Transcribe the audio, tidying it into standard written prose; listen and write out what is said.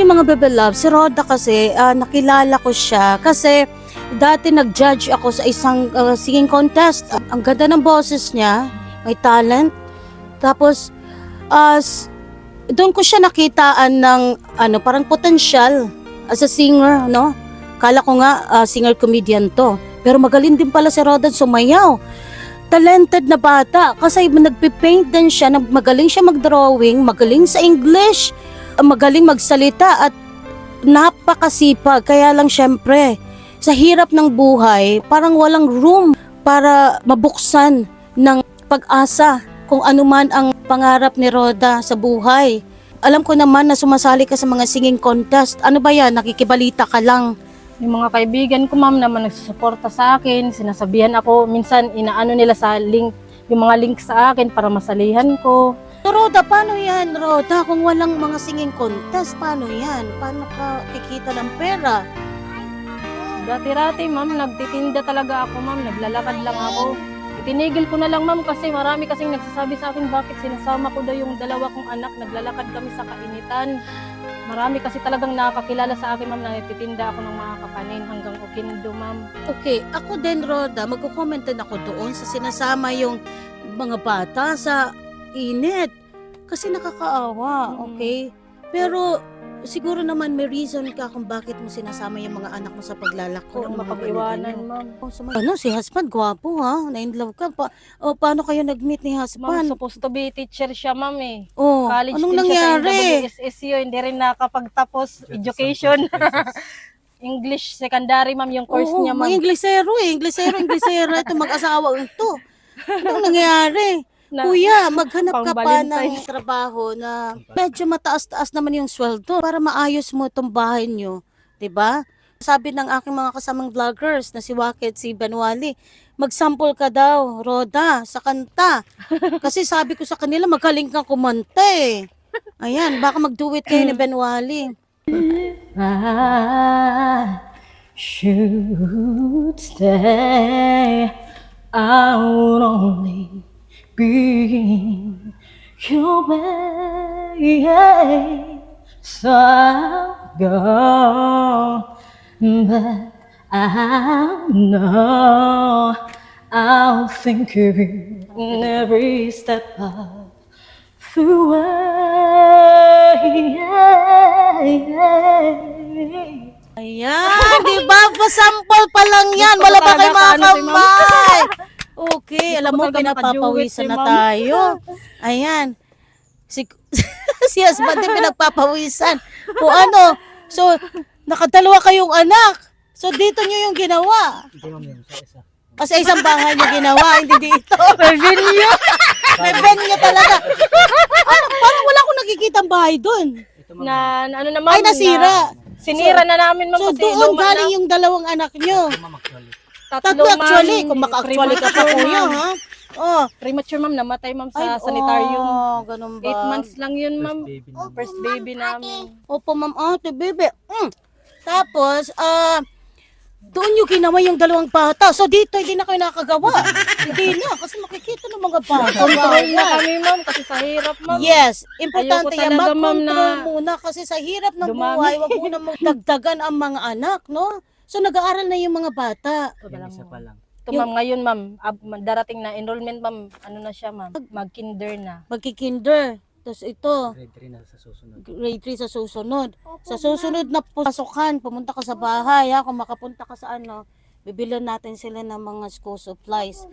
naman yung mga Bebe Love, si Roda kasi, nakilala ko siya kasi dati nag-judge ako sa isang singing contest. Ang ganda ng boses niya, may talent. Tapos, doon ko siya nakitaan ng parang potential as a singer, no? Kala ko nga singer-comedian to. Pero magaling din pala si Roda sumayaw. Talented na bata kasi nagpipaint din siya, magaling siya mag-drawing, magaling sa English, magaling magsalita at napakasipag. Kaya lang syempre, sa hirap ng buhay, parang walang room para mabuksan ng pag-asa kung ano man ang pangarap ni Roda sa buhay. Alam ko naman na sumasali ka sa mga singing contest. Ano ba yan? Nakikibalita ka lang. Yung mga kaibigan ko, ma'am, naman nagsusuporta sa akin, sinasabihan ako, minsan inaano nila sa link, yung mga link sa akin para masalihan ko. So, Roda, paano yan, Roda? Kung walang mga singing contest, paano yan? Paano ka kikita ng pera? Dati-rati, ma'am, nagtitinda talaga ako, ma'am, naglalakad lang ako. Itinigil ko na lang, ma'am, kasi marami kasing nagsasabi sa akin bakit sinasama ko daw yung dalawa kong anak, naglalakad kami sa kainitan. Marami kasi talagang nakakilala sa akin, ma'am, na nagtitinda ako ng mga kakanin hanggang Okindo, ma'am. Okay, ako din, Roda, magko-comment din ako doon sa sinasama yung mga bata sa init. Kasi nakakaawa, okay? Pero siguro naman may reason ka kung bakit mo sinasama yung mga anak mo sa paglalako. Kung mapag-iwanan, ma'am. Si husband, gwapo ha? Na-in-love ka pa. O, paano kayo nag-meet ni Ma'am, husband? supposed to be teacher siya, ma'am, eh. Oh, College anong din siya nangyari? sa WSSU, hindi rin nakapagtapos education. English secondary, ma'am, yung course Oo, niya, mga ma'am. Inglesero. Ito mag-asawa ito. Anong nangyari? Na- Kuya, maghanap ka pa ng Pang-Valentine's. trabaho na medyo mataas-taas naman yung sweldo para maayos mo itong bahay nyo. 'Di ba? Sabi ng aking mga kasamang vloggers na si Wacket, si Benwali, mag-sample ka daw, Roda, sa kanta. Kasi sabi ko sa kanila, magaling kang kumanta eh. Ayan, baka mag-duet kayo ni Benwali. I should stay. I would only be your way. So I'll go, but I know I'll think of you in every step of the way. Ayan, di ba? Pasample pa lang yan. Wala pa kayo mga Ano si Ma'am? kamay. Okay, alam mo, talaga pinapapawisan makaduet si na Ma'am. tayo. Ayan. Si, si husband din pinagpapawisan. O ano, so, nakadalawa kayong anak. So, dito nyo yung ginawa. Kasi isang bahay nyo ginawa, hindi dito. Venue. May venue talaga. Parang wala akong nakikita bahay doon. Na ano naman, Ay, nasira. Sinira na namin, ma'am, So, kasi doon luma galing na. yung dalawang anak nyo. Tatlo Ma'am, actually, kung maka-actually ka pa premature, kuya, ma'am. ha? Oh. Premature, ma'am, namatay, ma'am, Ay, sa sanitarium. Oh, ganun ba? 8 months lang yun, ma'am. First baby namin. Opo, ma'am, ate, bebe. Tapos, doon yung ginawa yung dalawang bata. So, dito, hindi na kayo nakagawa. Hindi na, kasi makikita ng mga bata. Control na kami, ma'am, kasi sa hirap, ma'am. Yes, importante Ayoko yan. talaga, ma'am, Mag-control na muna kasi sa hirap ng dumami. buhay, wag muna mong dagdagan ang mga anak, no? So, nag-aaral na yung mga bata. Isa pa lang. Ito, ma'am, ngayon, ma'am, darating na enrollment, ma'am, ano na siya, ma'am, mag-kinder na. Magkikinder. Tapos ito, Grade 3 na sa susunod. grade 3 sa susunod. Sa susunod na pasukan, pumunta ka sa bahay, ha? Kung makapunta ka sa bibilan natin sila ng mga school supplies.